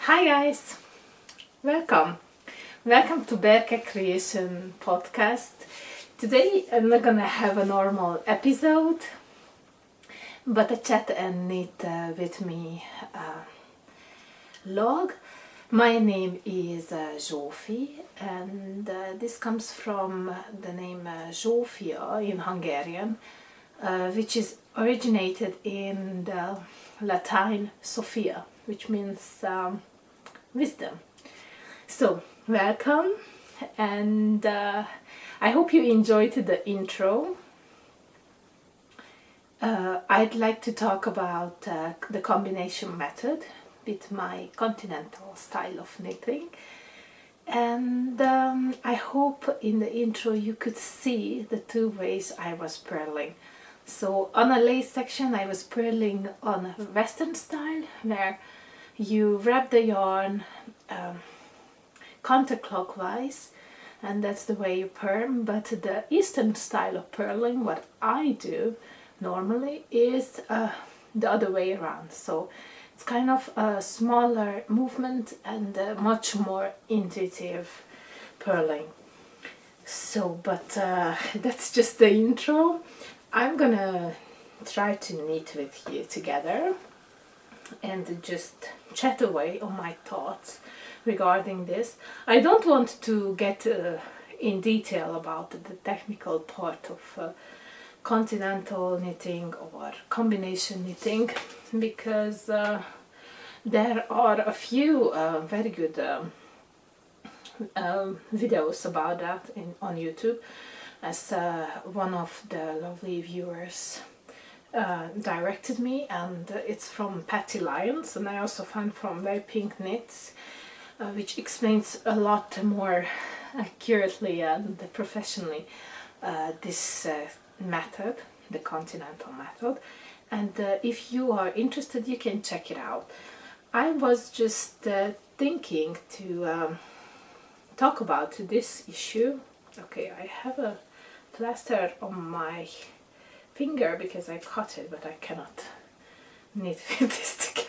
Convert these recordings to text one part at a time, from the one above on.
Hi guys, welcome. Welcome to Berke Creations Podcast. Today I'm not gonna have a normal episode, but a chat and knit with me log. My name is Zsófi, and this comes from the name Zsófia in Hungarian, which is originated in the Latin Sophia, which means wisdom. So, welcome, and I hope you enjoyed the intro. I'd like to talk about the combination method with my continental style of knitting, and I hope in the intro you could see the two ways I was purling. So on a lace section I was purling on a western style where you wrap the yarn counterclockwise, and that's the way you purl. But the eastern style of purling, what I do normally, is the other way around. So it's kind of a smaller movement and much more intuitive purling. So, but that's just the intro. I'm gonna try to knit with you together and just chat away on my thoughts regarding this. I don't want to get in detail about the technical part of continental knitting or combination knitting, because there are a few very good videos about that on YouTube, as one of the lovely viewers directed me, and it's from Patty Lyons, and I also found from Very Pink Knits, which explains a lot more accurately and professionally this method, the continental method. And if you are interested, you can check it out. I was just thinking to talk about this issue. Okay, I have a plaster on my finger because I cut it, but I cannot knit with this together.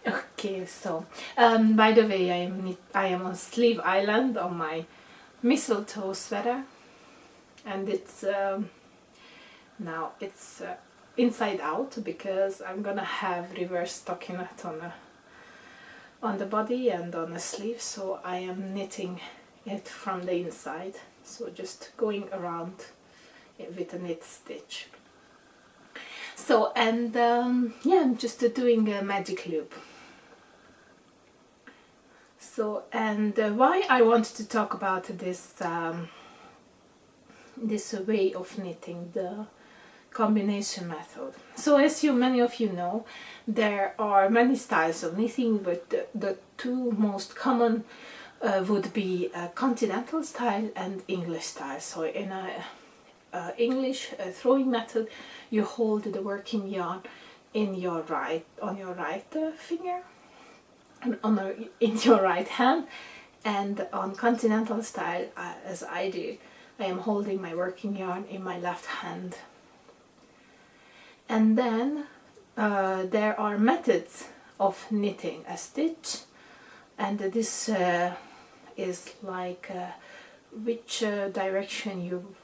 Okay, so by the way, I am on Sleeve Island on my Mistletoe sweater, and it's now it's inside out because I'm gonna have reverse stockinette on the body and on the sleeve, so I am knitting it from the inside. So just going around with a knit stitch. So, and yeah, I'm just doing a magic loop. So, and why I wanted to talk about this this way of knitting, the combination method. So as many of you know, there are many styles of knitting, but the two most common would be continental style and English style. So in a English throwing method, you hold the working yarn in your right finger and in your right hand, and on continental style, as I do, I am holding my working yarn in my left hand. And then there are methods of knitting a stitch, and this is like which direction you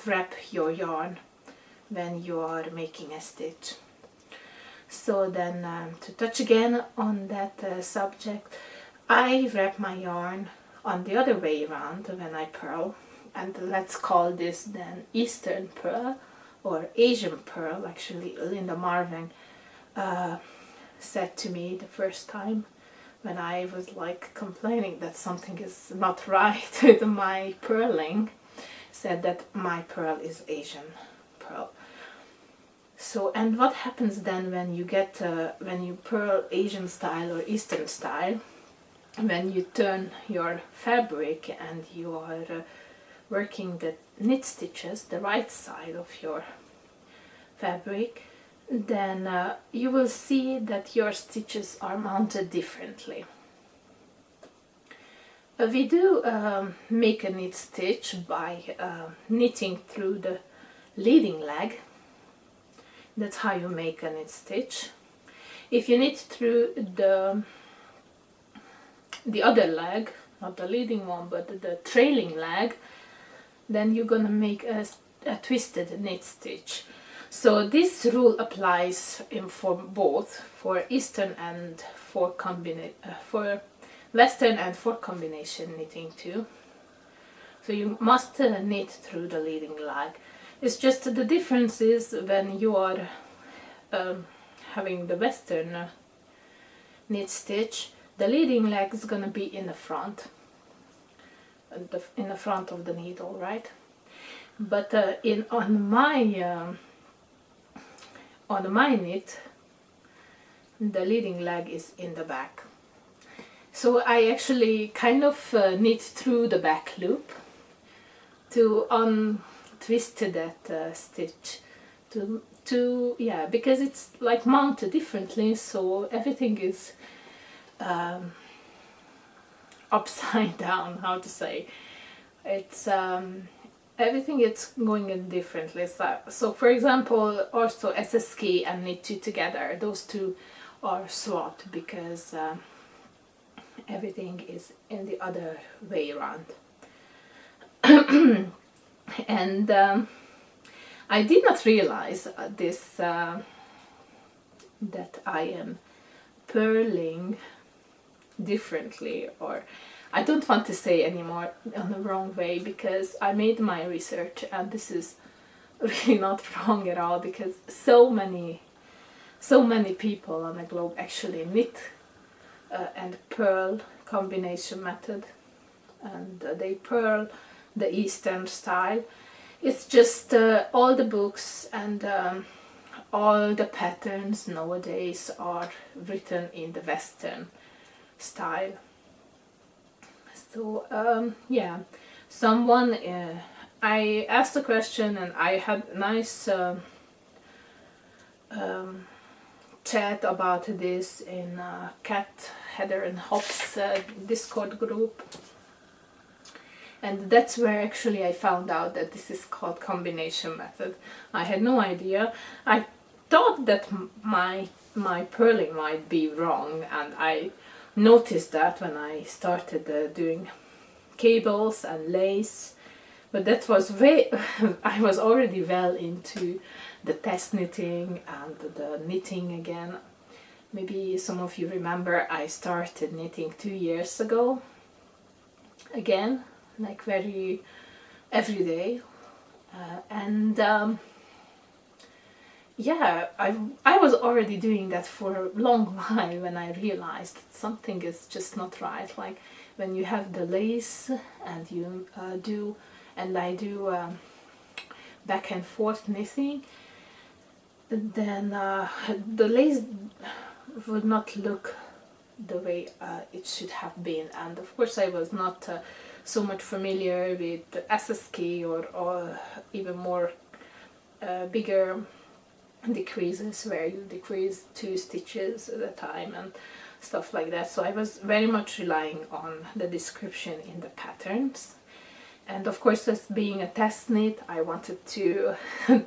wrap your yarn when you are making a stitch. So then to touch again on that subject, I wrap my yarn on the other way around when I purl, and let's call this then Eastern purl or Asian purl. Actually, Linda Marvin said to me the first time when I was like complaining that something is not right with my purling, said that my purl is Asian purl. So, and what happens then when you get when you purl Asian style or Eastern style, when you turn your fabric and you are working the knit stitches, the right side of your fabric, then you will see that your stitches are mounted differently. We do make a knit stitch by knitting through the leading leg. That's how you make a knit stitch. If you knit through the the other leg, not the leading one, but the trailing leg, then you're gonna make a twisted knit stitch. So this rule applies for both, for Eastern and for Western and for combination knitting too. So you must knit through the leading leg. It's just the difference is when you are having the Western knit stitch, the leading leg is gonna be in the front, in the front of the needle, right? But on my knit, the leading leg is in the back. So I actually kind of knit through the back loop to untwist that stitch because it's like mounted differently, so everything is upside down, how to say. It's everything is going in differently. So for example, also SSK and knit two together, those two are swapped because everything is in the other way around. And I did not realize this that I am purling differently, or I don't want to say anymore on the wrong way, because I made my research and this is really not wrong at all, because so many people on the globe actually knit and purl combination method, and they purl the Eastern style. It's just all the books and all the patterns nowadays are written in the Western style. So yeah, someone I asked a question and I had a nice chat about this in Cat, Heather and Hop's Discord group, and that's where actually I found out that this is called combination method. I had no idea. I thought that my purling might be wrong, and I noticed that when I started doing cables and lace, but that was I was already well into the test knitting and the knitting again. Maybe some of you remember I started knitting 2 years ago again, like very every day, and yeah, I was already doing that for a long while when I realized that something is just not right. Like when you have the lace and you I do back and forth knitting, then the lace would not look the way it should have been. And of course I was not so much familiar with SSK or even more bigger decreases where you decrease 2 stitches at a time and stuff like that. So I was very much relying on the description in the patterns. And of course, as being a test knit, I wanted to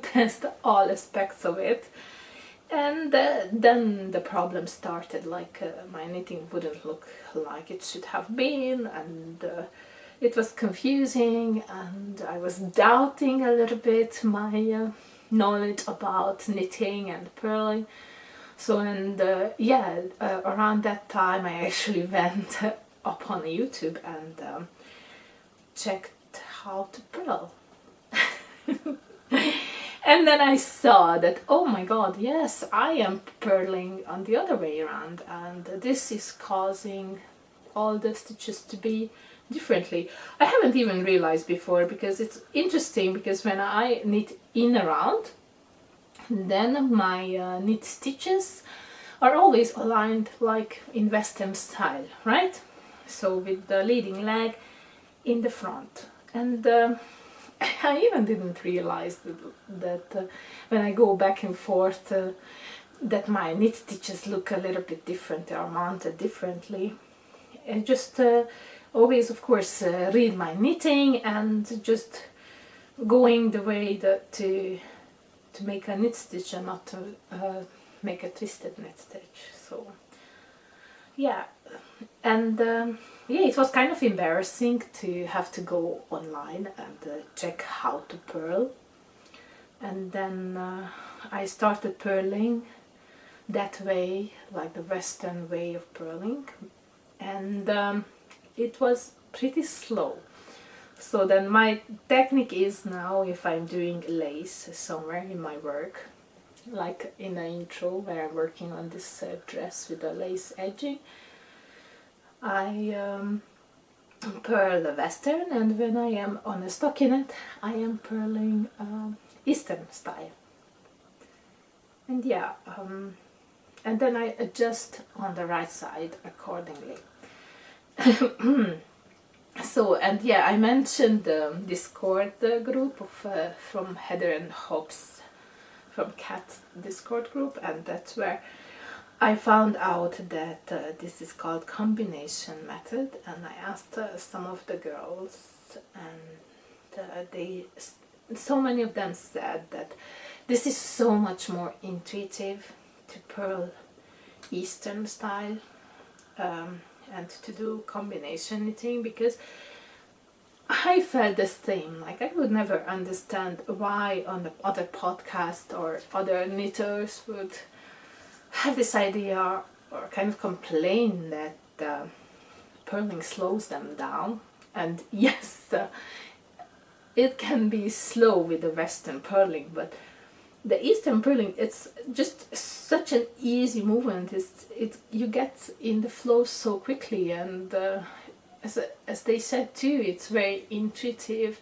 test all aspects of it. And then the problem started, like my knitting wouldn't look like it should have been, and it was confusing, and I was doubting a little bit my knowledge about knitting and purling. So, and yeah, around that time I actually went up on YouTube and checked how to purl. And then I saw that, oh my god, yes, I am purling on the other way around, and this is causing all the stitches to be differently. I haven't even realized before, because it's interesting, because when I knit in around, then my knit stitches are always aligned like in Western style, right? So with the leading leg in the front. And I even didn't realize that when I go back and forth that my knit stitches look a little bit different, they are mounted differently. I just always, of course, read my knitting and just going the way that to make a knit stitch and not to make a twisted knit stitch. So yeah, and yeah, it was kind of embarrassing to have to go online and check how to purl. And then I started purling that way, like the Western way of purling, and it was pretty slow. So then my technique is now, if I'm doing lace somewhere in my work, like in the intro where I'm working on this dress with the lace edging, I purl the Western, and when I am on a stockinette, I am purling Eastern style. And yeah, and then I adjust on the right side accordingly. So, and yeah, I mentioned the Discord group of from Heather and Hobbs from Cat Discord group, and that's where I found out that this is called combination method, and I asked some of the girls, and so many of them said that this is so much more intuitive to purl Eastern style and to do combination knitting, because I felt the same. Like, I would never understand why on the other podcast or other knitters would have this idea or kind of complain that purling slows them down. And yes, it can be slow with the Western purling, but the Eastern purling, it's just such an easy movement. You get in the flow so quickly, and as they said too, it's very intuitive.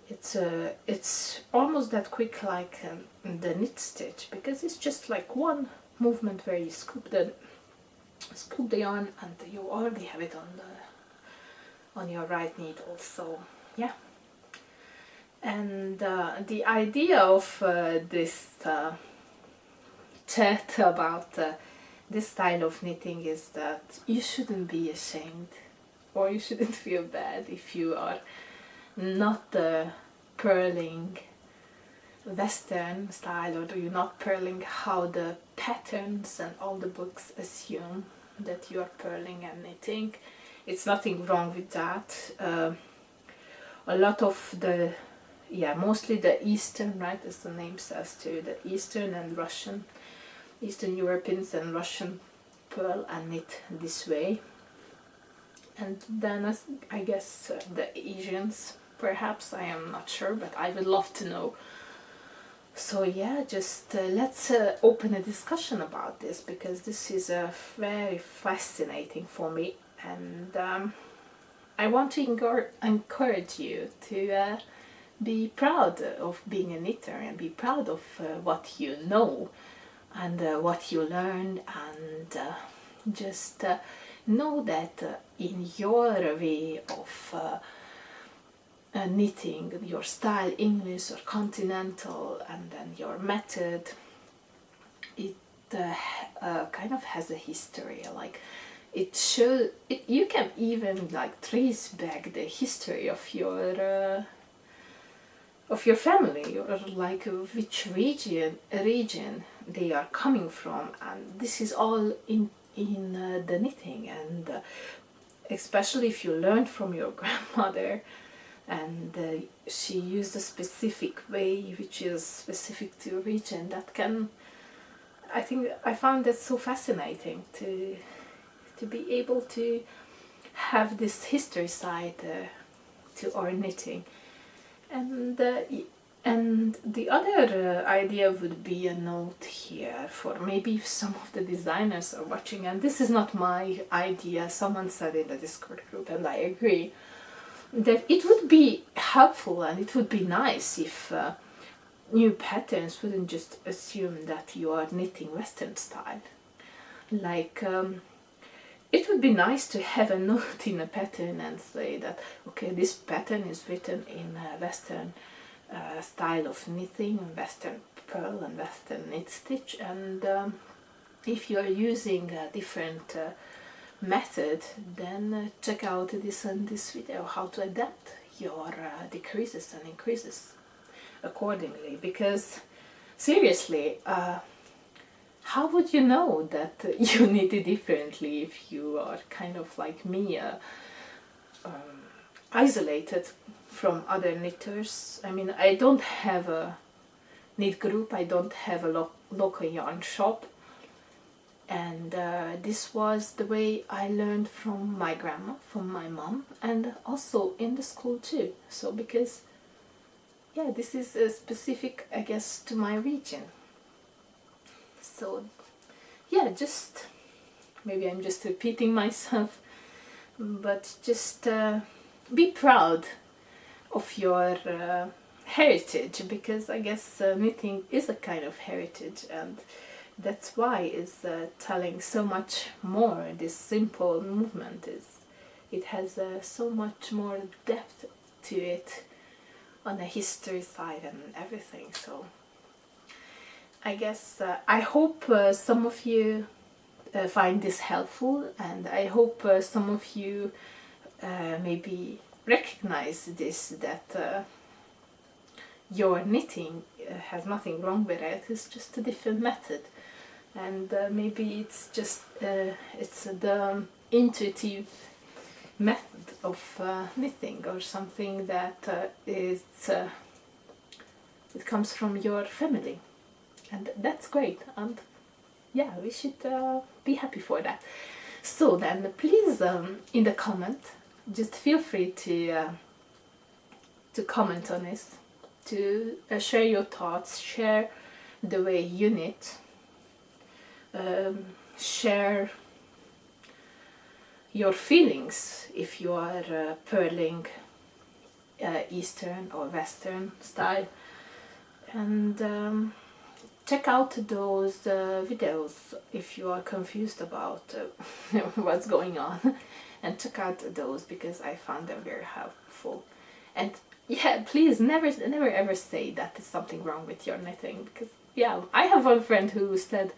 It's almost that quick like the knit stitch, because it's just like one movement where you scoop the yarn and you already have it on your right needle. So yeah. And the idea of this chat about this style of knitting is that you shouldn't be ashamed, or you shouldn't feel bad if you are not purling Western style, or you're not purling how the patterns and all the books assume that you are purling and knitting. It's nothing wrong with that. A lot of the mostly the Eastern, right, as the name says too, the Eastern and Russian, Eastern Europeans and Russian purl and knit this way. And then I guess the Asians, perhaps, I am not sure, but I would love to know. So yeah, just let's open a discussion about this, because this is very fascinating for me, and I want to encourage you to be proud of being a knitter, and be proud of what you know and what you learned, and just know that in your way of knitting, your style, English or continental, and then your method, it kind of has a history. Like, you can even like trace back the history of your family, or like which region they are coming from, and this is all in the knitting. And especially if you learned from your grandmother, and she used a specific way which is specific to a region, I found that so fascinating to be able to have this history side to our knitting. And the other idea would be a note here for maybe if some of the designers are watching, and this is not my idea, someone said in the Discord group, and I agree, that it would be helpful and it would be nice if new patterns wouldn't just assume that you are knitting Western style. Like, it would be nice to have a note in a pattern and say that, okay, this pattern is written in a Western style of knitting, and Western purl and Western knit stitch, and if you are using a different method, then check out this and this video, how to adapt your decreases and increases accordingly. Because seriously, how would you know that you knit it differently if you are kind of like me, isolated from other knitters? I mean, I don't have a knit group, I don't have a local yarn shop, and this was the way I learned from my grandma, from my mom, and also in the school too. So because yeah, this is specific, I guess, to my region. So yeah, just maybe I'm just repeating myself, but just be proud of your heritage, because I guess knitting is a kind of heritage, and that's why it's telling so much more. This simple movement it has so much more depth to it on the history side and everything. So I guess I hope some of you find this helpful, and I hope some of you maybe recognize this, that your knitting has nothing wrong with it. It's just a different method, and maybe it's just it's the intuitive method of knitting, or something that it comes from your family, and that's great. And yeah, we should be happy for that. So then please, in the comment, just feel free to comment on this, to share your thoughts, share the way you knit, share your feelings if you are purling Eastern or Western style, and check out those videos if you are confused about what's going on, and check out those because I found them very helpful. And yeah, please never ever say that there's something wrong with your knitting, because yeah, I have one friend who said,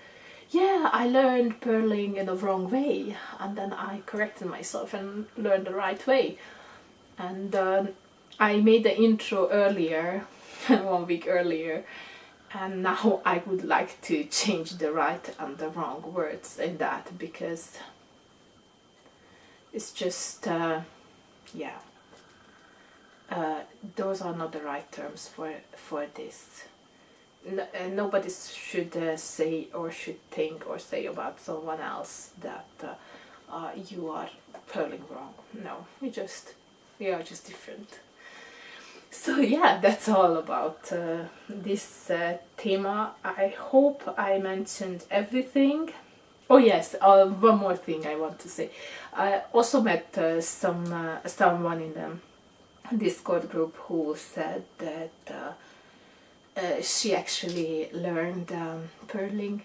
yeah, I learned purling in the wrong way, and then I corrected myself and learned the right way. And I made the intro earlier, 1 week earlier, and now I would like to change the right and the wrong words in that, because it's just, yeah, those are not the right terms for this. Nobody should say or should think or say about someone else that you are purling wrong. No, we are just different. So yeah, that's all about this thema. I hope I mentioned everything. Oh yes, one more thing I want to say. I also met someone in the Discord group who said that she actually learned purling,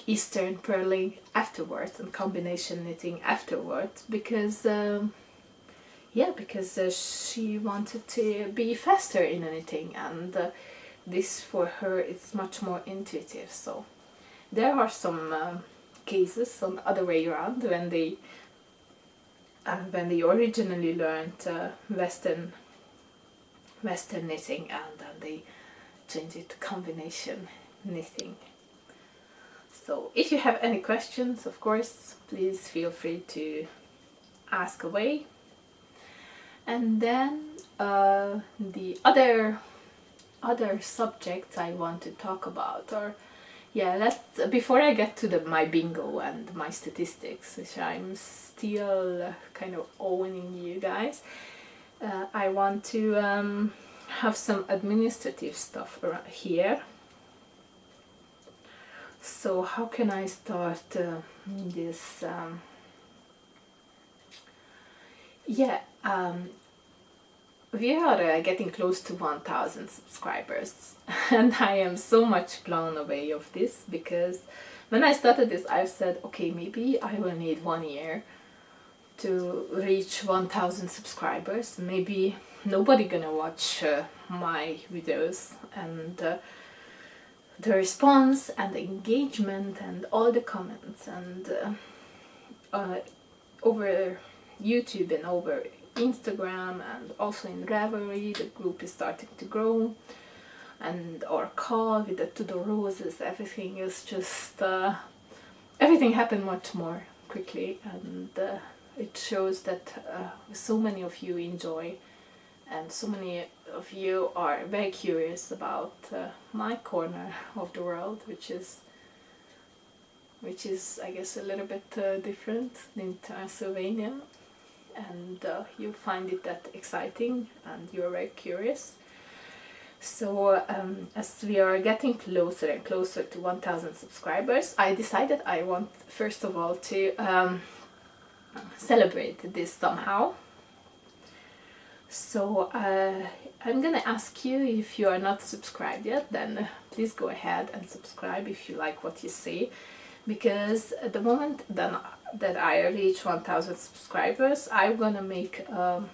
Eastern purling afterwards, and combination knitting afterwards, because she wanted to be faster in knitting, and this for her it's much more intuitive. So there are some cases on the other way around, when they originally learned Western knitting, and then they changed it to combination knitting. So if you have any questions, of course, please feel free to ask away. And then the other subjects I want to talk about are, before I get to my bingo and my statistics, which I'm still kind of owning you guys, I want to have some administrative stuff around here. So how can I start this? We are getting close to 1,000 subscribers, and I am so much blown away of this, because when I started this, I said, okay, maybe I will need 1 year to reach 1,000 subscribers. Maybe nobody gonna watch my videos, and the response and the engagement and all the comments, and over YouTube and over Instagram, and also in Ravelry, the group is starting to grow. and our call with the Tudor roses, everything is just everything happened much more quickly, and it shows that so many of you enjoy, and so many of you are very curious about my corner of the world, which is I guess a little bit different in Transylvania, and you find it that exciting and you're very curious. So as we are getting closer and closer to 1,000 subscribers, I decided I want first of all to celebrate this somehow. So I'm gonna ask you, if you are not subscribed yet, then please go ahead and subscribe if you like what you see, because at the moment that I reach 1,000 subscribers, I'm gonna make an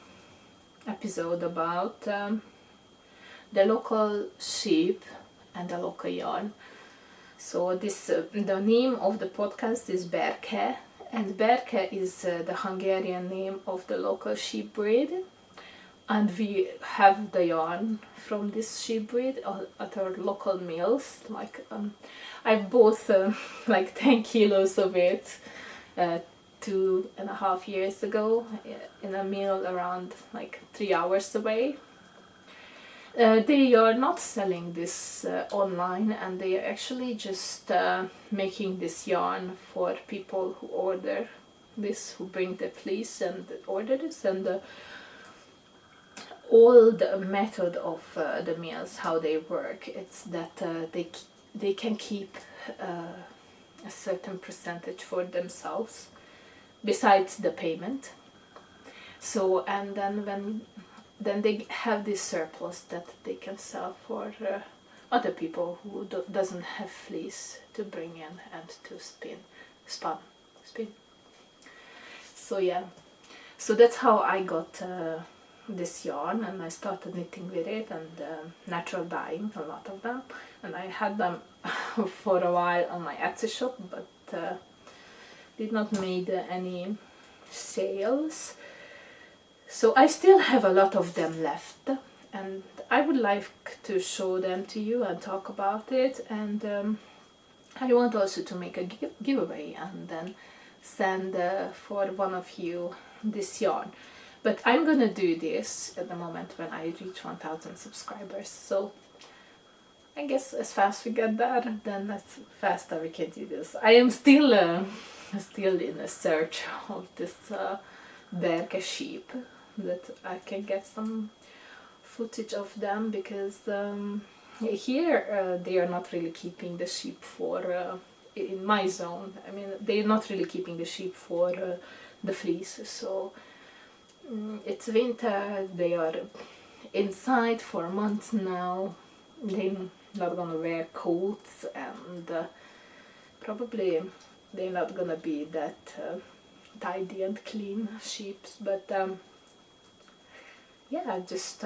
episode about the local sheep and the local yarn. So this the name of the podcast is Berke, and Berke is the Hungarian name of the local sheep breed, and we have the yarn from this sheep breed at our local mills. Like I bought like 10 kilos of it 2.5 years ago in a mill around like 3 hours away. They are not selling this online, and they are actually just making this yarn for people who order this, who bring the fleece and order this, and all the method of the mills, how they work, it's that they can keep a certain percentage for themselves besides the payment. So, and then they have this surplus that they can sell for other people who doesn't have fleece to bring in and to spin. So yeah, so that's how I got this yarn, and I started knitting with it and natural dyeing, a lot of them, and I had them for a while on my Etsy shop, but did not made any sales. So I still have a lot of them left, and I would like to show them to you and talk about it, and I want also to make a giveaway and then send for one of you this yarn. But I'm gonna do this at the moment when I reach 1,000 subscribers, so I guess as fast we get there, then as faster we can do this. I am still in a search of this Berke sheep, that I can get some footage of them, because here they are not really keeping the sheep for in my zone. I mean, they're not really keeping the sheep for the fleece, so it's winter, they are inside for months now, they're not gonna wear coats, and probably they're not gonna be that tidy and clean sheep, but yeah, just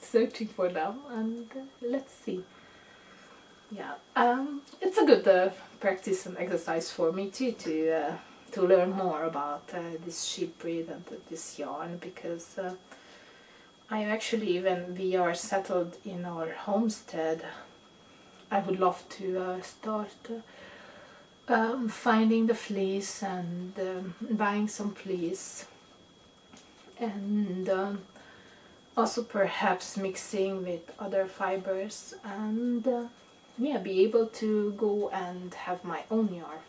searching for them, and let's see. Yeah, it's a good practice and exercise for me too, to learn more about this sheep breed and this yarn, because I actually, when we are settled in our homestead, I would love to start finding the fleece and buying some fleece, and also perhaps mixing with other fibers, and yeah, be able to go and have my own yarn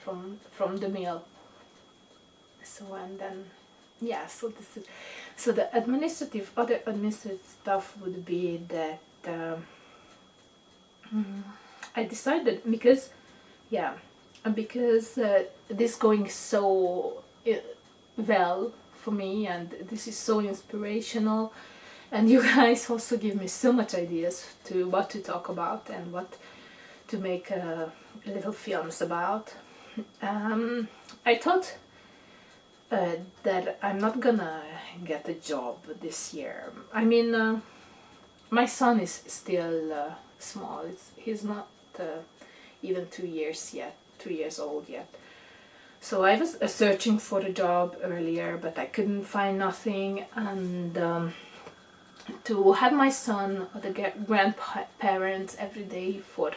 from the mill. So, and then yeah, so this is, so the other administrative stuff would be that I decided, because this going so well for me, and this is so inspirational, and you guys also give me so much ideas to what to talk about and what to make little films about. I thought that I'm not gonna get a job this year. I mean, my son is still small. He's not even 2 years old yet. So I was searching for a job earlier, but I couldn't find nothing, and to have my son or the grandparents every day for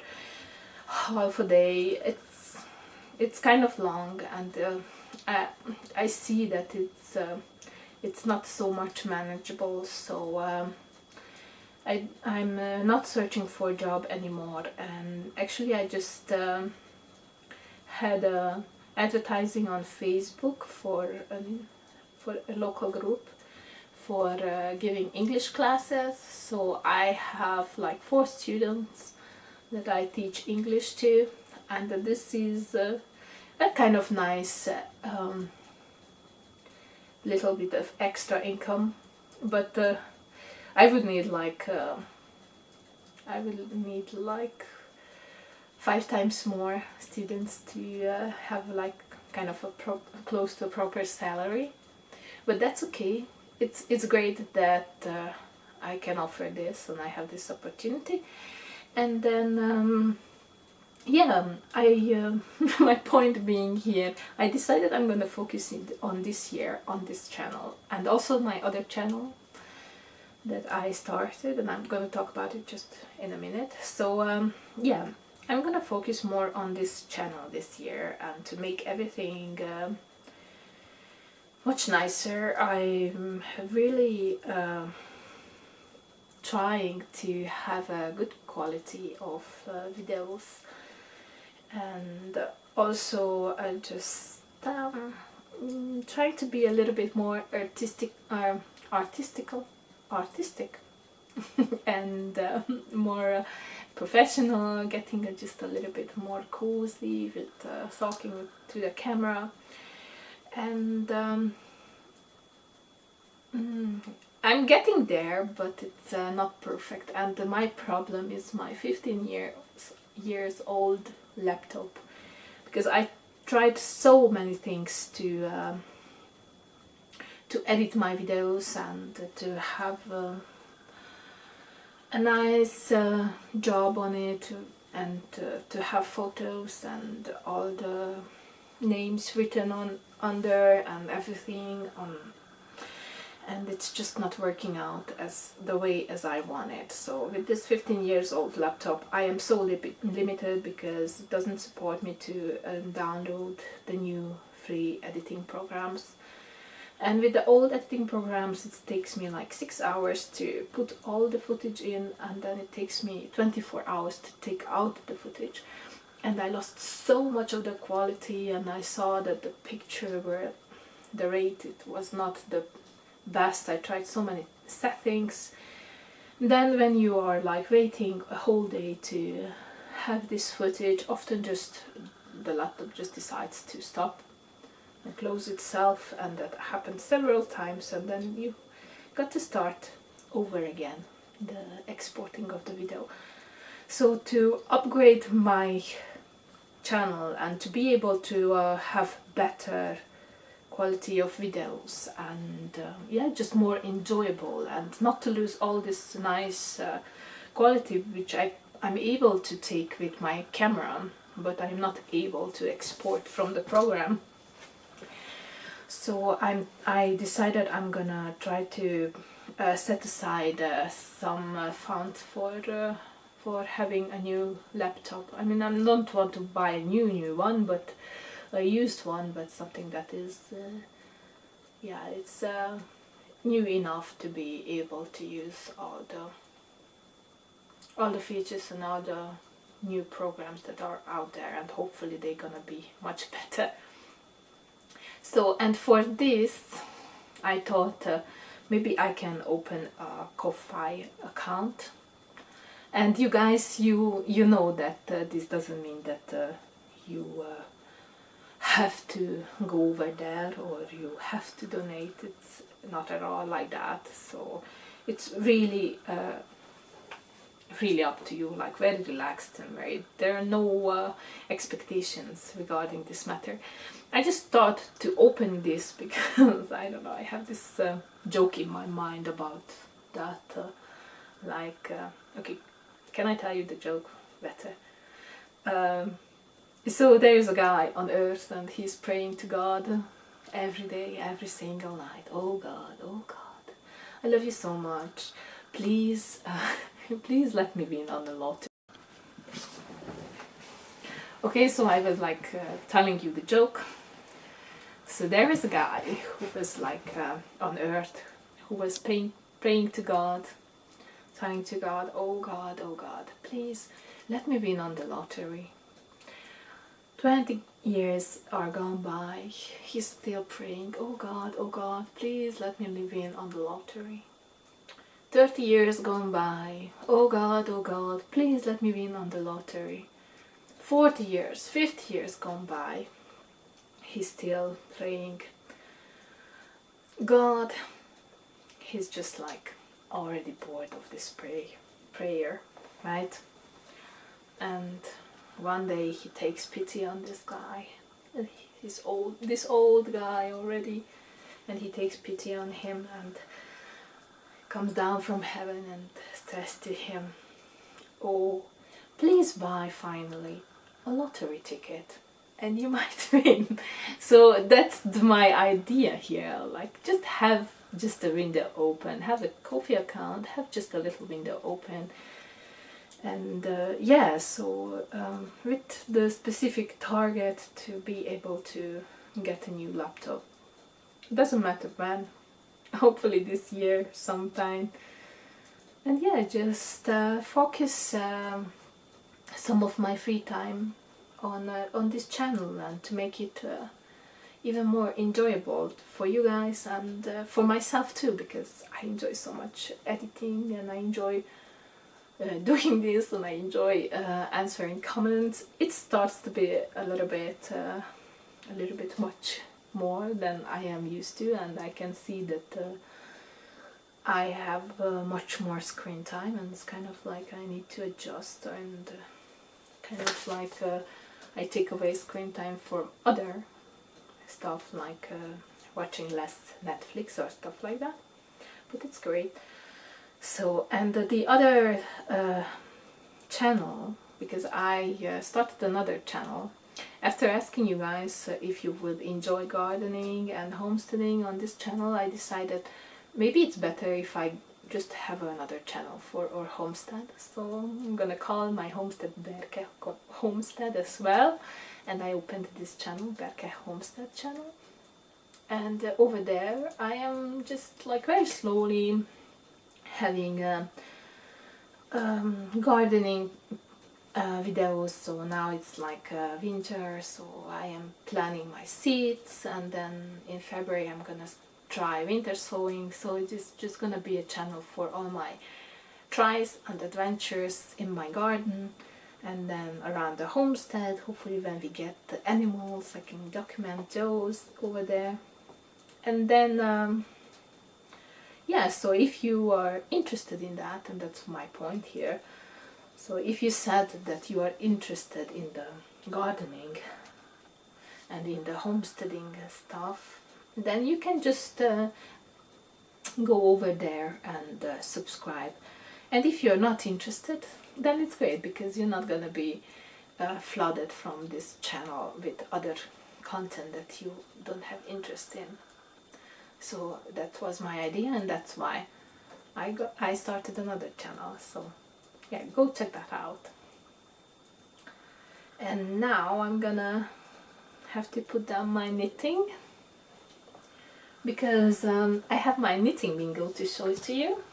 half a day, it's kind of long, and I see that it's not so much manageable. So I'm not searching for a job anymore, and actually I just had advertising on Facebook for a local group for giving English classes. So I have like 4 students that I teach English to, and this is a kind of nice little bit of extra income. But I would need like 5 times more students to have like kind of close to a proper salary. But that's okay. It's great that I can offer this and I have this opportunity. And then my point being here, I decided I'm going to focus on this year on this channel, and also my other channel that I started, and I'm going to talk about it just in a minute. So I'm going to focus more on this channel this year, and to make everything much nicer. I'm really trying to have a good quality of videos, and also just trying to be a little bit more artistic and more professional, getting just a little bit more cozy with talking to the camera. And I'm getting there, but it's not perfect. And my problem is my 15 years old laptop, because I tried so many things to edit my videos and to have a nice job on it, and to have photos and all the names written on under and everything on, and it's just not working out as the way as I want it. So with this 15 years old laptop, I am so limited, because it doesn't support me to download the new free editing programs. And with the old editing programs, it takes me like 6 hours to put all the footage in, and then it takes me 24 hours to take out the footage. And I lost so much of the quality, and I saw that the picture were the rate, it was not the best. I tried so many settings. Then when you are like waiting a whole day to have this footage, often just the laptop just decides to stop and close itself, and that happened several times, and then you got to start over again the exporting of the video. So to upgrade my channel and to be able to have better quality of videos, and just more enjoyable, and not to lose all this nice quality which I'm able to take with my camera, but I'm not able to export from the program. So I decided I'm gonna try to set aside some funds for having a new laptop. I mean, I don't want to buy a new one, but a used one, but something that is it's new enough to be able to use all the features and all the new programs that are out there, and hopefully they're gonna be much better. So, and for this I thought maybe I can open a Ko-Fi account. And you guys, you know that this doesn't mean that you have to go over there or you have to donate. It's not at all like that. So it's really really up to you, like very relaxed, and there are no expectations regarding this matter. I just thought to open this because I don't know, I have this joke in my mind about that, okay, can I tell you the joke better? So there is a guy on earth, and he's praying to God every day, every single night. Oh God, I love you so much. please, please let me win on the lottery. Okay, so I was like telling you the joke. So there is a guy who was like on earth, who was praying to God, telling to God, oh God, please let me win on the lottery. 20 years are gone by, he's still praying, oh God, please let me win on the lottery. 30 years gone by, oh God, please let me win on the lottery. 40 years, 50 years gone by, he's still praying. God, he's just like already bored of this prayer, right? And one day he takes pity on this guy. This old guy already, and he takes pity on him and comes down from heaven and says to him, oh, please buy finally a lottery ticket and you might win. So that's my idea here, like just have just a window open, have a coffee account, have just a little window open, and yeah, so with the specific target to be able to get a new laptop. Doesn't matter when, hopefully this year sometime. And yeah, just focus some of my free time on this channel, and to make it even more enjoyable for you guys and for myself too, because I enjoy so much editing, and I enjoy doing this, and I enjoy answering comments. It starts to be a little bit much more than I am used to, and I can see that I have much more screen time, and it's kind of like I need to adjust, and kind of like I take away screen time for other stuff, like watching less Netflix or stuff like that, but it's great. So, and the other channel, because I started another channel after asking you guys if you would enjoy gardening and homesteading on this channel. I decided maybe it's better if I just have another channel for our homestead. So I'm gonna call my homestead Berke Homestead as well, and I opened this channel, Berke Homestead channel, and over there I am just like very slowly having gardening videos. So now it's like winter, so I am planning my seeds, and then in February I'm gonna try winter sowing. So it is just gonna be a channel for all my tries and adventures in my garden, and then around the homestead. Hopefully when we get the animals, I can document those over there. And then yeah, so if you are interested in that, and that's my point here, so if you said that you are interested in the gardening and in the homesteading stuff, then you can just go over there and subscribe. And if you're not interested, then it's great, because you're not gonna be flooded from this channel with other content that you don't have interest in. So that was my idea, and that's why I started another channel. So yeah, go check that out. And now I'm gonna have to put down my knitting, because I have my knitting bingo to show to you.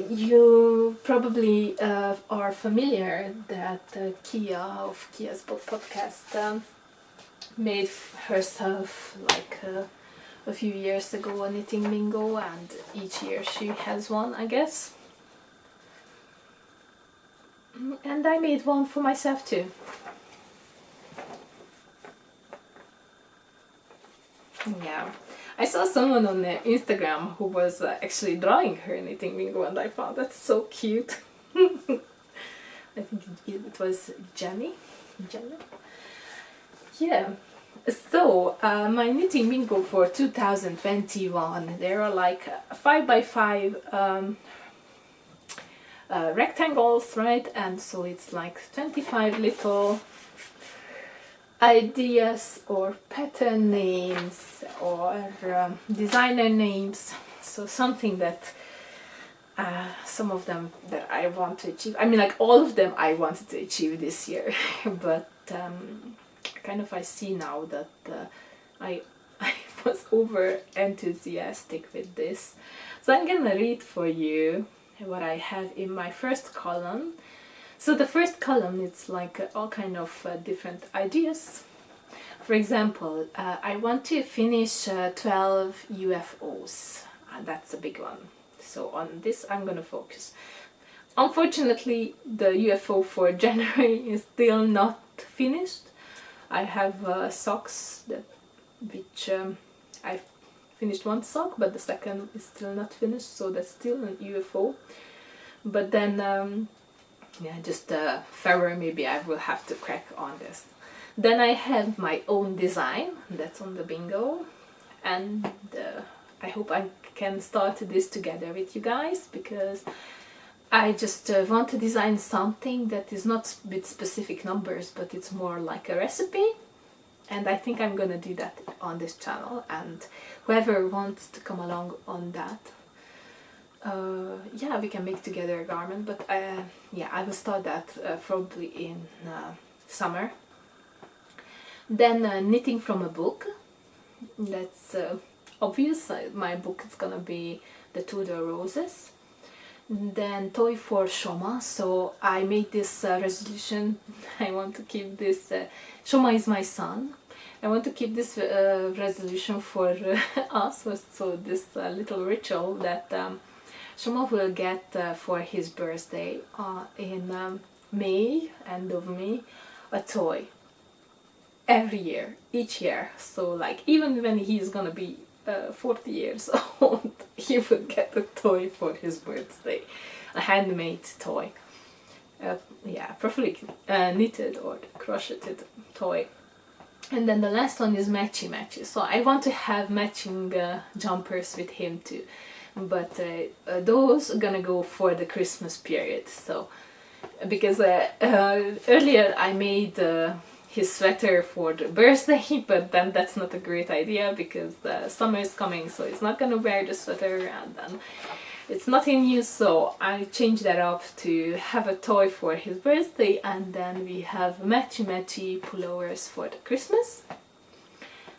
You probably are familiar that Kia of Kia's podcast made herself like a few years ago a knitting bingo, and each year she has one, I guess. And I made one for myself too. Yeah, I saw someone on Instagram who was actually drawing her knitting bingo, and I found that so cute. I think it was Jenny. Yeah, so my knitting bingo for 2021, there are like 5x5 rectangles, right? And so it's like 25 little ideas or pattern names or designer names So something that some of them that I want to achieve. I mean, like all of them I wanted to achieve this year, but kind of I see now that I was over enthusiastic with this. So I'm gonna read for you what I have in my first column. So the first column, it's like all kind of different ideas. For example, I want to finish 12 UFOs. That's a big one. So on this I'm gonna focus. Unfortunately, the UFO for January is still not finished. I have socks which I've finished one sock, but the second is still not finished, so that's still an UFO. But then just February maybe I will have to crack on this. Then I have my own design, that's on the bingo, and I hope I can start this together with you guys, because I just want to design something that is not with specific numbers, but it's more like a recipe, and I think I'm gonna do that on this channel, and whoever wants to come along on that, yeah, we can make together a garment. But yeah, I will start that probably in summer. Then knitting from a book, that's obvious. My book is gonna be the Tudor Roses. Then toy for Shoma, so I made this resolution. I want to keep this, Shoma is my son, I want to keep this resolution for us, so this little ritual that Shoma will get for his birthday in May, end of May, a toy every year, each year. So like even when he's gonna be 40 years old, he will get a toy for his birthday, a handmade toy. Yeah, preferably knitted or crocheted toy. And then the last one is matchy. So I want to have matching jumpers with him too, but those are gonna go for the Christmas period. So because earlier I made his sweater for the birthday, but then that's not a great idea because the summer is coming, so he's not gonna wear the sweater, and then it's not in use. So I changed that up to have a toy for his birthday, and then we have matchy pullovers for the Christmas.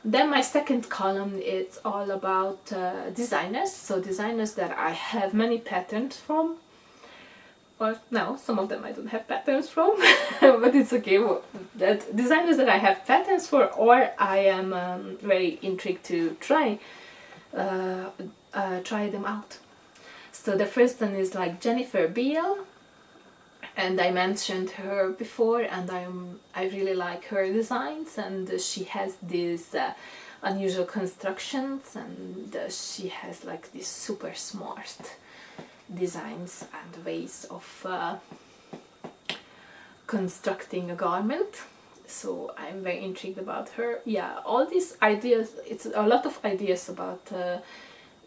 Then my second column, it's all about designers, so designers that I have many patterns from. Well, no, some of them I don't have patterns from, but it's okay. That designers that I have patterns for, or I am very intrigued to try them out. So the first one is like Jennifer Beal, and I mentioned her before, and I really like her designs, and she has these unusual constructions, and she has like these super smart designs and ways of constructing a garment. So I'm very intrigued about her. Yeah, all these ideas, it's a lot of ideas about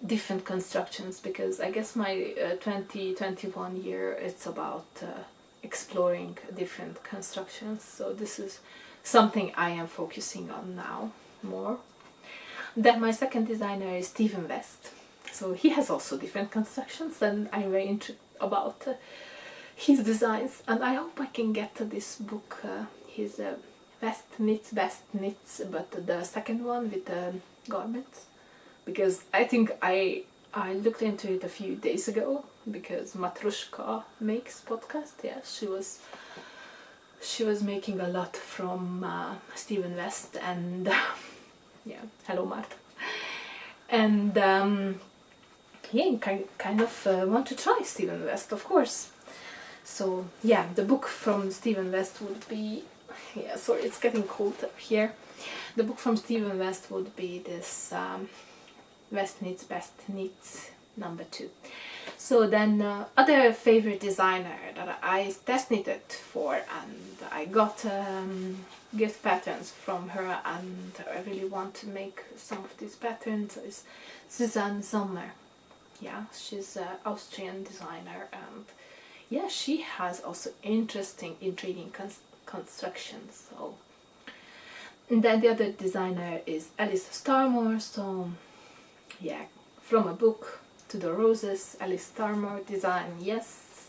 different constructions, because I guess my 2021 year, it's about exploring different constructions. So this is something I am focusing on now more. Then my second designer is Stephen West. So he has also different constructions, and I'm very intrigued about his designs, and I hope I can get this book, his Best Knits, but the second one with the garments, because I think I looked into it a few days ago, because Matrushka makes podcast. Yeah, she was making a lot from Stephen West, and yeah, hello Marta, and yeah, kind of want to try Stephen West, of course. So yeah, the book from Stephen West would be, yeah, sorry, it's getting cold up here. The book from Stephen West would be this West Knits, Best Knits #2. So then other favorite designer that I test knitted for, and I got gift patterns from her, and I really want to make some of these patterns, is Susanne Sommer. Yeah, she's an Austrian designer, and yeah, she has also intriguing constructions. So, and then the other designer is Alice Starmore. So yeah, from a book, to the Roses Alice Starmore design. Yes,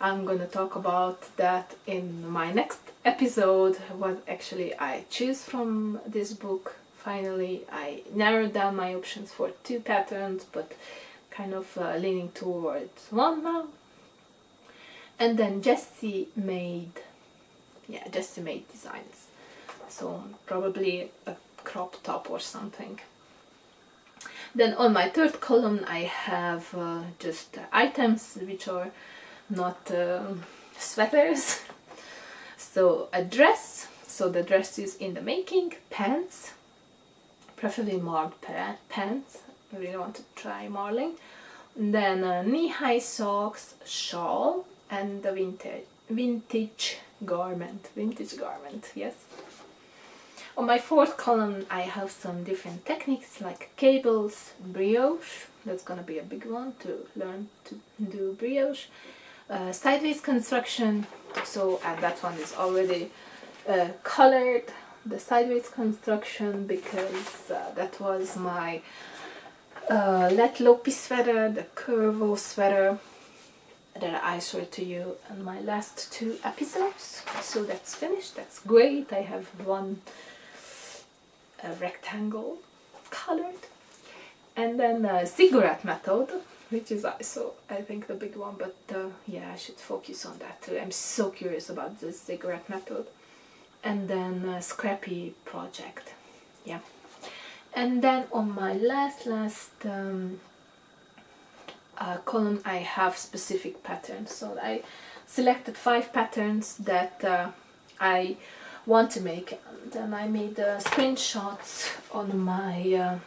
I'm gonna talk about that in my next episode, what actually I choose from this book. Finally, I narrowed down my options for 2 patterns, but kind of leaning towards one now. And then Jessie made designs. So probably a crop top or something. Then on my 3rd column I have just items which are not sweaters. So a dress, so the dress is in the making, pants, preferably marked pants, I really want to try marling. Then knee-high socks, shawl, and the vintage garment, yes. On my 4th column I have some different techniques like cables, brioche, that's gonna be a big one to learn to do brioche, sideways construction, so that one is already colored, the sideways construction, because that was my Let Lopi sweater, the curvo sweater that I showed to you in my last 2 episodes. So that's finished, that's great. I have one rectangle colored. And then cigarette method, which is also I think the big one, but yeah, I should focus on that too. I'm so curious about this cigarette method. And then scrappy project, yeah. And then on my last column I have specific patterns. So I selected 5 patterns that I want to make, and then I made screenshots on my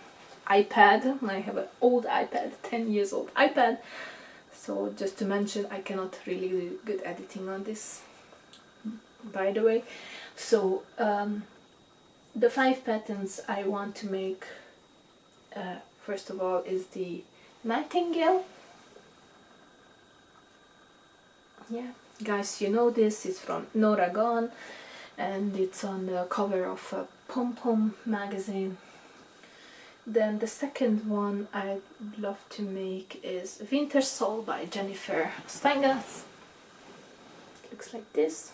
iPad. I have an old iPad, 10 years old iPad. So just to mention, I cannot really do good editing on this, by the way. So the 5 patterns I want to make, first of all, is the nightingale. Yeah, guys, you know this is from Nora Gone, and it's on the cover of a Pom Pom magazine. Then the second one I'd love to make is Winter Soul by Jennifer Stengas. Looks like this.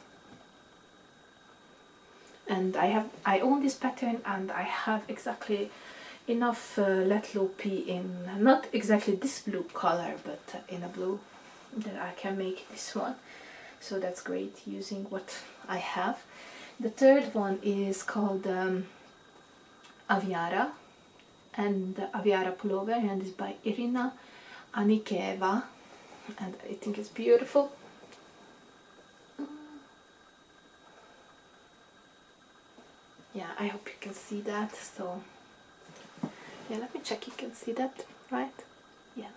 And I own this pattern, and I have exactly enough Let Lopi in, not exactly this blue color, but in a blue that I can make this one. So that's great, using what I have. The third one is called Aviara, and the Aviara pullover, and is by Irina Anikeva, and I think it's beautiful. Yeah, I hope you can see that. So yeah, let me check, you can see that, right? Yeah.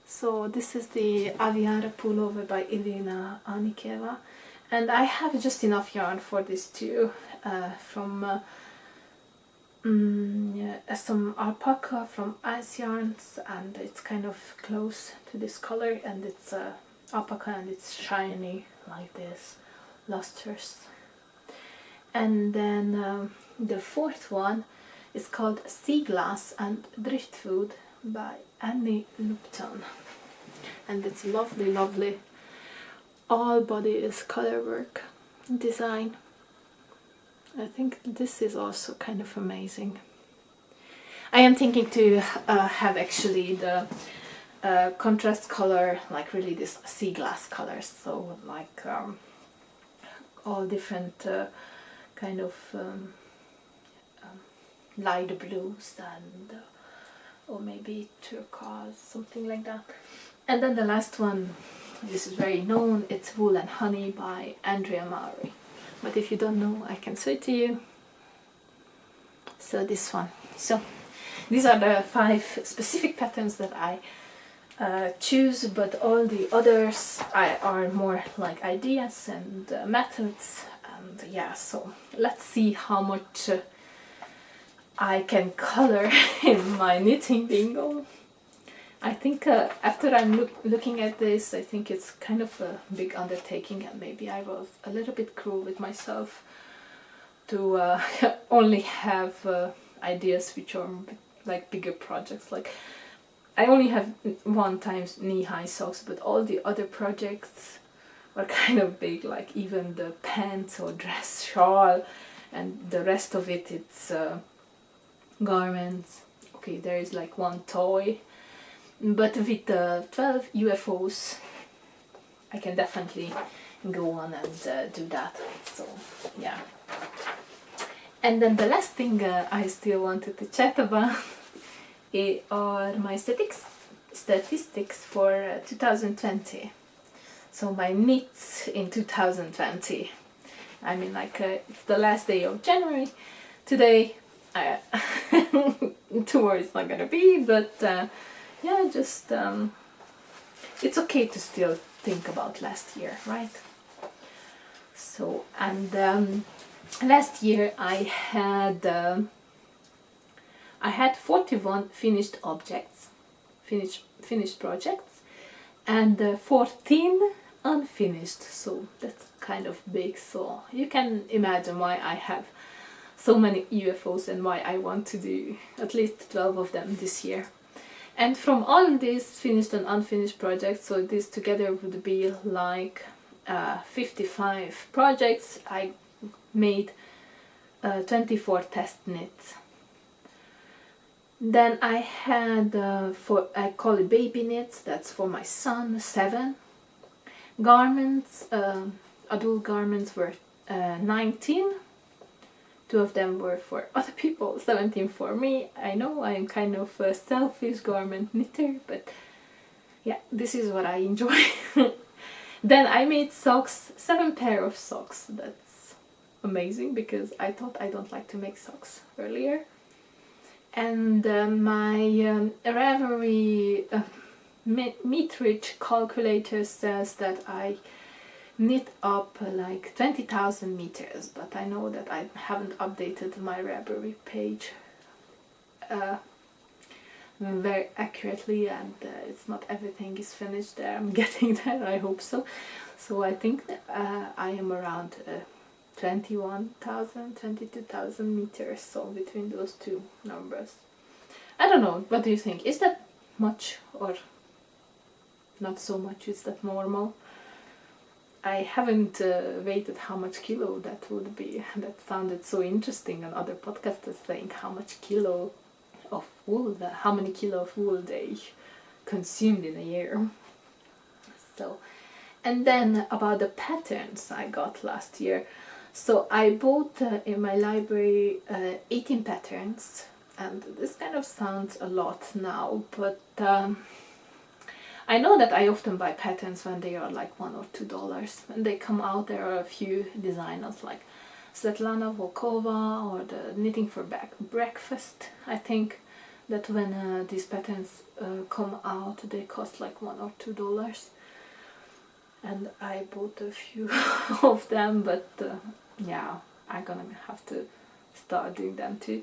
So this is the Aviara pullover by Irina Anikeva, and I have just enough yarn for this too, from some alpaca from Ice Yarns, and it's kind of close to this color, and it's alpaca, and it's shiny like this, lustrous. And then the 4th one is called Sea Glass and Driftwood by Annie Lupton, and it's lovely, lovely. All body is colorwork design. I think this is also kind of amazing. I am thinking to have actually the contrast color, like really this sea glass colors, so like all different kind of light blues, and or maybe turquoise, something like that. And then the last one, this is very known, it's Wool and Honey by Andrea Maury. But if you don't know, I can show it to you. So this one. So these are the 5 specific patterns that I choose, but all the others are more like ideas and methods. And yeah, so let's see how much I can color in my knitting bingo. I think after I'm looking at this, I think it's kind of a big undertaking, and maybe I was a little bit cruel with myself to only have ideas which are like bigger projects. Like I only have 1 times knee-high socks, but all the other projects are kind of big, like even the pants or dress shawl, and the rest of it, it's garments. Okay, there is like 1 toy, but with the 12 UFOs, I can definitely go on and do that. So yeah. And then the last thing I still wanted to chat about are my statistics for 2020. So my knits in 2020. I mean, like it's the last day of January. Today, tomorrow it's not gonna be, but yeah, just it's okay to still think about last year, right? So, and last year I had 41 finished objects, finished projects, and 14 unfinished. So that's kind of big. So you can imagine why I have so many UFOs and why I want to do at least 12 of them this year. And from all these finished and unfinished projects, so this together would be like 55 projects, I made 24 test knits. Then I had, I call it baby knits, that's for my son, 7. Garments, adult garments were 19. 2 of them were for other people, 17 for me. I know I'm kind of a selfish garment knitter, but yeah, this is what I enjoy. Then I made socks, 7 pair of socks. That's amazing because I thought I don't like to make socks earlier. And my Ravelry meterage calculator says that I knit up like 20,000 meters, but I know that I haven't updated my Ravelry page very accurately, and it's not everything is finished there. I'm getting there, I hope so. So I think that, I am around 21,000, 22,000 meters, so between those 2 numbers. I don't know, what do you think? Is that much or not so much? Is that normal? I haven't weighted how much kilo that would be. That sounded so interesting on other podcasters saying how much kilo of wool, how many kilo of wool they consumed in a year. So, and then about the patterns I got last year. So I bought in my library 18 patterns, and this kind of sounds a lot now, but I know that I often buy patterns when they are like $1 or $2. When they come out, there are a few designers like Svetlana Volkova or the Knitting for Breakfast. I think that when these patterns come out, they cost like $1 or $2. And I bought a few of them, but yeah, I'm gonna have to start doing them too.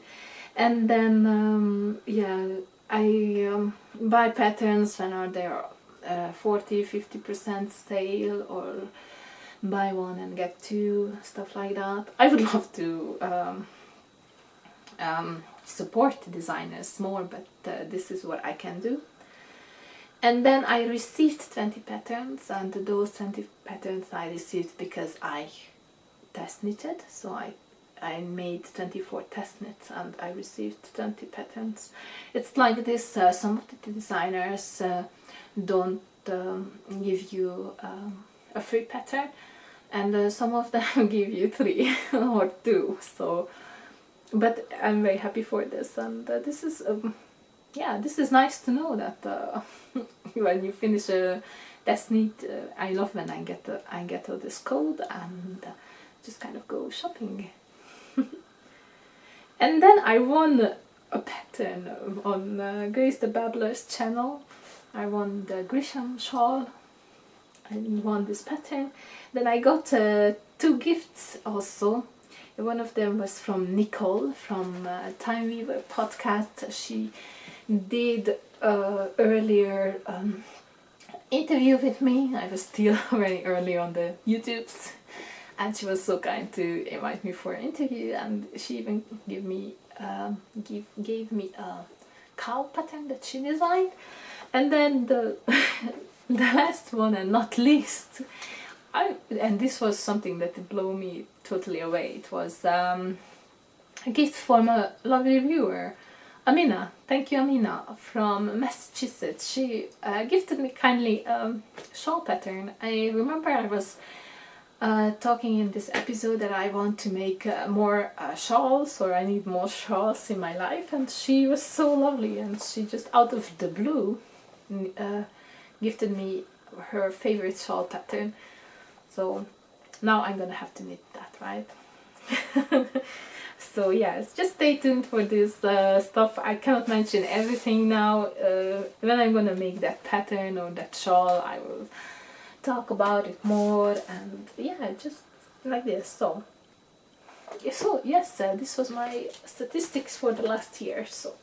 And then yeah, I buy patterns when they are 40-50% sale, or buy 1 and get 2, stuff like that. I would love to support designers more, but this is what I can do. And then I received 20 patterns, and those 20 patterns I received because I test knitted. So I made 24 test knits and I received 20 patterns. It's like this, some of the designers don't give you a free pattern, and some of them give you 3 or 2. So, but I'm very happy for this, and this is yeah, this is nice to know that when you finish a test knit, I love when I get this code and just kind of go shopping. And then I won a pattern on Grace the Babbler's channel. I won the Grisham shawl. I won this pattern. Then I got 2 gifts also. One of them was from Nicole from Time Weaver podcast. She did earlier interview with me. I was still very early on the YouTubes, and she was so kind to invite me for an interview, and she even gave me a cow pattern that she designed. And then the the last one and not least, and this was something that blew me totally away. It was a gift from a lovely viewer, Amina. Thank you, Amina, from Massachusetts. She gifted me kindly a shawl pattern. I remember I was talking in this episode that I want to make more shawls, or I need more shawls in my life, and she was so lovely, and she just out of the blue gifted me her favorite shawl pattern. So now I'm gonna have to knit that, right? So yes, just stay tuned for this stuff. I cannot mention everything now. When I'm gonna make that pattern or that shawl, I will talk about it more, and yeah, just like this. So yes, this was my statistics for the last year. So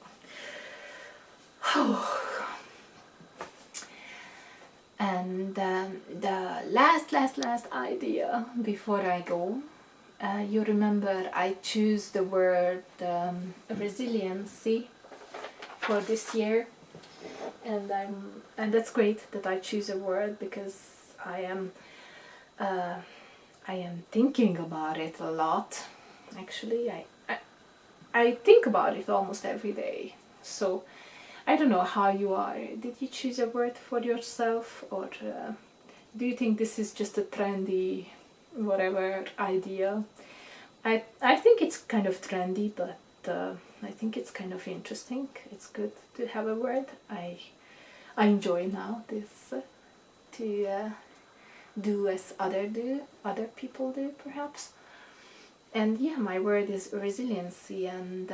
and the last idea before I go, you remember I choose the word resiliency for this year, and that's great that I choose a word, because I am thinking about it a lot. Actually, I think about it almost every day. So I don't know how you are. Did you choose a word for yourself, or do you think this is just a trendy whatever idea? I think it's kind of trendy, but I think it's kind of interesting. It's good to have a word. I enjoy now this to do as other people do, perhaps. And yeah, my word is resiliency. And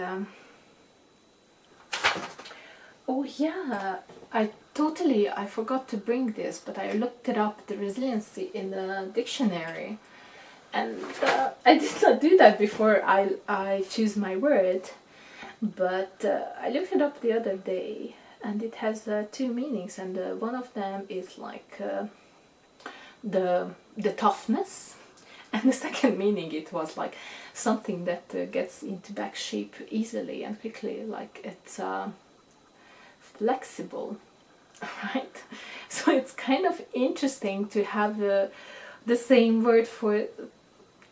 oh yeah, I forgot to bring this, but I looked it up, the resiliency, in the dictionary, and I did not do that before I choose my word, but I looked it up the other day, and it has two meanings, and one of them is like the toughness, and the second meaning, it was like something that gets into back shape easily and quickly, like it's flexible, right? So it's kind of interesting to have the same word for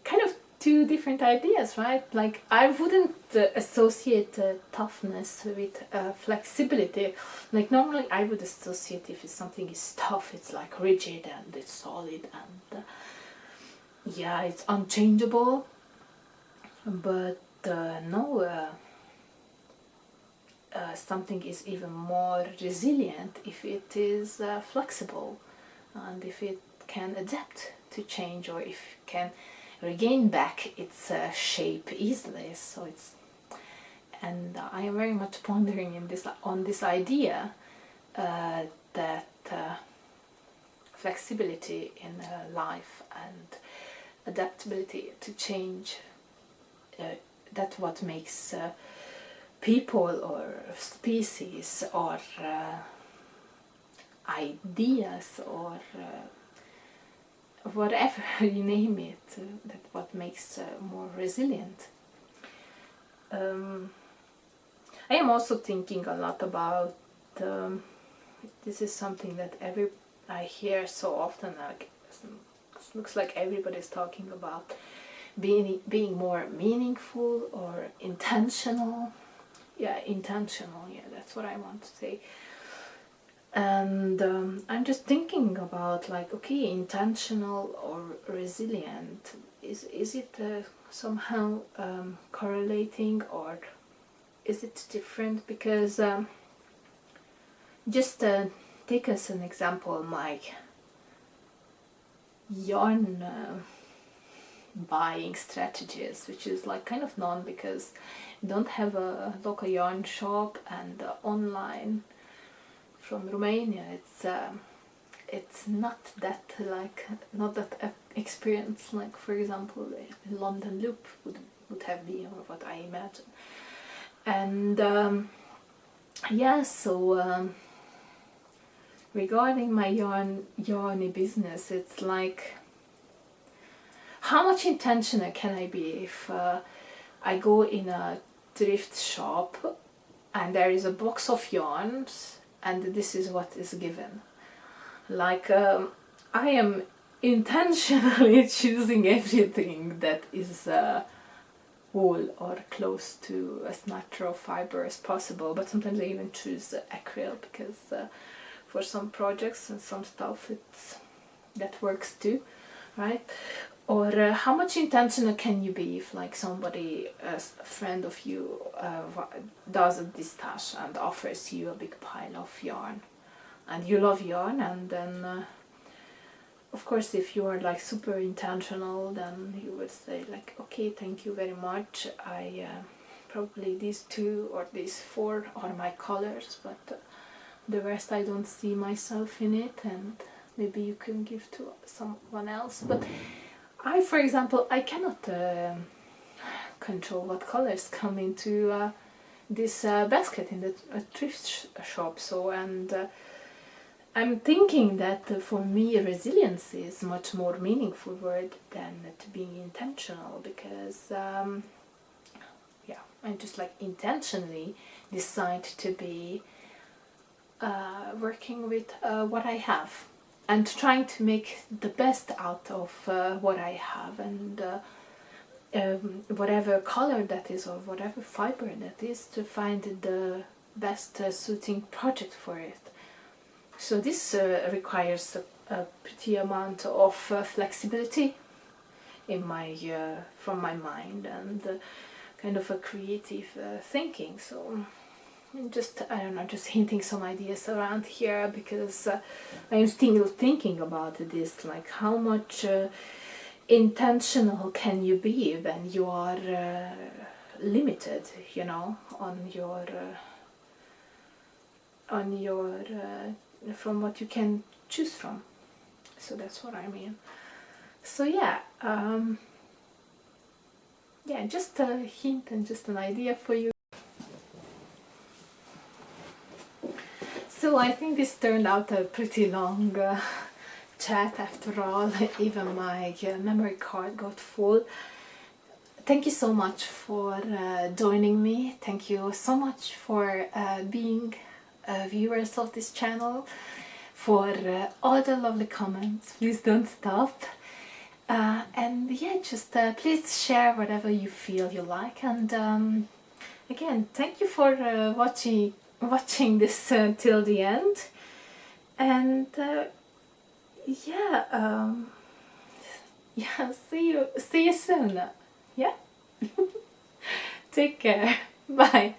kind of two different ideas, right? Like I wouldn't associate toughness with flexibility. Like normally I would associate, if something is tough, it's like rigid and it's solid and yeah, it's unchangeable. But no, something is even more resilient if it is flexible, and if it can adapt to change, or if it can regain back its shape easily. So it's, and I am very much pondering on this idea that flexibility in life and adaptability to change, that's what makes people or species or ideas or whatever you name it, that what makes more resilient. I am also thinking a lot about this is something that I hear so often, like it looks like everybody's talking about being more meaningful or intentional. Yeah, intentional, yeah, that's what I want to say. And I'm just thinking about, like, okay, intentional or resilient, is it somehow correlating, or is it different? Because just take as an example my yarn buying strategies, which is like kind of none, because I don't have a local yarn shop, and online from Romania it's not that experience, like for example London Loop would have been, or what I imagine. And yeah, so regarding my yarny business, it's like, how much intentional can I be if I go in a thrift shop and there is a box of yarns, and this is what is given. Like I am intentionally choosing everything that is wool or close to as natural fiber as possible, but sometimes I even choose acrylic because for some projects and some stuff that works too, right? Or how much intentional can you be if like somebody, a friend of you, does a distache and offers you a big pile of yarn, and you love yarn, and then of course if you are like super intentional, then you would say like, okay, thank you very much, I probably these 2 or these 4 are my colors, but the rest I don't see myself in it, and maybe you can give to someone else. But I, for example, I cannot control what colors come into this basket in the thrift shop. So, and I'm thinking that for me resilience is much more meaningful word than to being intentional, because yeah, I just like intentionally decide to be working with what I have, and trying to make the best out of what I have, and whatever color that is or whatever fiber that is, to find the best suiting project for it. So this requires a pretty amount of flexibility in my from my mind, and kind of a creative thinking. So just, I don't know, just hinting some ideas around here, because I'm still thinking about this, like how much intentional can you be when you are limited, you know, on your from what you can choose from. So that's what I mean. So yeah, yeah, just a hint and just an idea for you. So I think this turned out a pretty long chat after all. Even my memory card got full. Thank you so much for joining me. Thank you so much for being viewers of this channel, for all the lovely comments. Please don't stop. And yeah, just please share whatever you feel you like. And again, thank you for watching this till the end. And yeah, yeah, see you soon. Yeah. Take care. Bye.